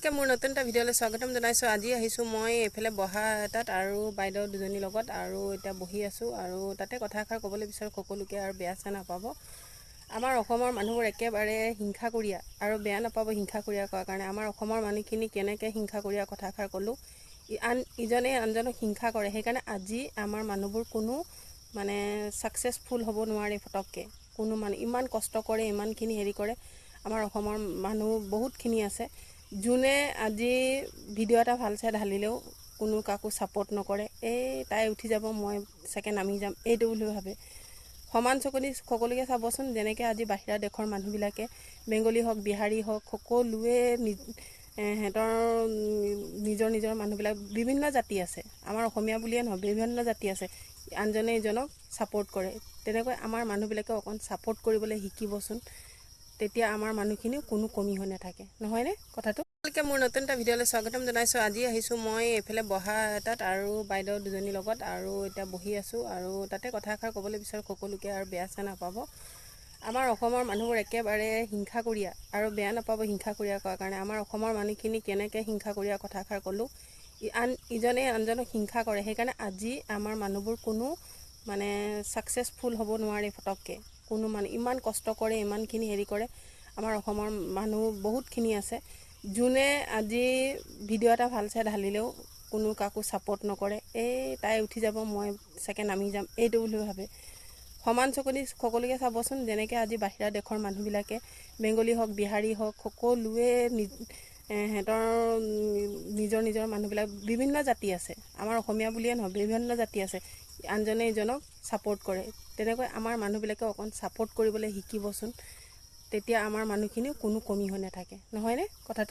সকলোকে মোৰ নতুন এটা ভিডিঅ'লৈ স্বাগতম জনাইছোঁ। আজি আহিছোঁ মই এইফালে বহা এটাত আৰু বাইদেউ দুজনীৰ লগত আৰু এতিয়া বহি আছোঁ আৰু তাতে কথা এষাৰ ক'বলৈ বিচাৰোঁ সকলোকে আৰু বেয়া চেয়া নাপাব। আমাৰ অসমৰ মানুহবোৰ একেবাৰে হিংসাকুৰীয়া আৰু বেয়া নাপাব হিংসাকুৰীয়া কোৱাৰ কাৰণে। আমাৰ অসমৰ মানুহখিনি কেনেকৈ হিংসাকুৰীয়া কথা এষাৰ ক'লোঁ, ইজনে আনজনক হিংসা কৰে। সেইকাৰণে আজি আমাৰ মানুহবোৰ কোনো ছাকচেছফুল হ'ব নোৱাৰে ফটককৈ। কোনো মানুহ ইমান কষ্ট কৰে, ইমানখিনি হেৰি কৰে। আমাৰ অসমৰ মানুহ বহুতখিনি আছে যোনে আজি ভিডিঅ' এটা ভাল চাই ঢালিলেও কোনো কাকো ছাপোৰ্ট নকৰে। এই তাই উঠি যাব, মই ছেকেণ্ড নামি যাম, এইটো বুলি ভাবে। সমান চকুনি সকলোকে চাবচোন, যেনেকৈ আজি বাহিৰা দেশৰ মানুহবিলাকে বেংগলী হওক, বিহাৰী হওক, সকলোৱে সিহঁতৰ নিজৰ নিজৰ মানুহবিলাক বিভিন্ন জাতি আছে। আমাৰ অসমীয়া বুলিয়ে নহয়, বিভিন্ন জাতি আছে। আনজনে ইজনক ছাপোৰ্ট কৰে। তেনেকৈ আমাৰ মানুহবিলাকে অকণ ছাপোৰ্ট কৰিবলৈ শিকিবচোন, তেতিয়া আমাৰ মানুহখিনিও কোনো কমি হৈ নাথাকে, নহয়নে কথাটো? সকলোকে মোৰ নতুন এটা ভিডিঅ'লৈ স্বাগতম জনাইছোঁ। আজি আহিছোঁ মই এইফালে বহা এটাত আৰু বাইদেউ দুজনীৰ লগত আৰু এতিয়া বহি আছোঁ আৰু তাতে কথা এষাৰ ক'বলৈ বিচাৰোঁ সকলোকে আৰু বেয়া চেয়া নাপাব। আমাৰ অসমৰ মানুহবোৰ একেবাৰে হিংসাকুৰীয়া আৰু বেয়া নাপাব হিংসাকুৰীয়া কোৱাৰ কাৰণে। আমাৰ অসমৰ মানুহখিনি কেনেকৈ হিংসাকুৰীয়া কথা এষাৰ ক'লোঁ, ইজনে আনজনক হিংসা কৰে। সেইকাৰণে আজি আমাৰ মানুহবোৰ কোনো ছাকচেছফুল হ'ব নোৱাৰে ফটককৈ। কোনো মানুহ ইমান কষ্ট কৰে, ইমানখিনি হেৰি কৰে। আমাৰ অসমৰ মানুহ বহুতখিনি আছে যোনে আজি ভিডিঅ' এটা ভাল চাই ঢালিলেও কোনো কাকো ছাপোৰ্ট নকৰে। এই তাই উঠি যাব, মই ছেকেণ্ড নামি যাম, এইটো বুলি ভাবে। সমান চকুনি সকলোকে চাবচোন, যেনেকৈ আজি বাহিৰা দেশৰ মানুহবিলাকে বেংগলী হওক, বিহাৰী হওক, সকলোৱে সিহঁতৰ নিজৰ নিজৰ মানুহবিলাক বিভিন্ন জাতি আছে। আমাৰ অসমীয়া বুলিয়ে নহয়, বিভিন্ন জাতি আছে। আনজনে ইজনক ছাপোৰ্ট কৰে। তেনেকৈ আমাৰ মানুহবিলাকে অকণ ছাপোৰ্ট কৰিবলৈ শিকিবচোন, তেতিয়া আমাৰ মানুহখিনিও কোনো কমি হৈ নাথাকে, নহয়নে কথাটো?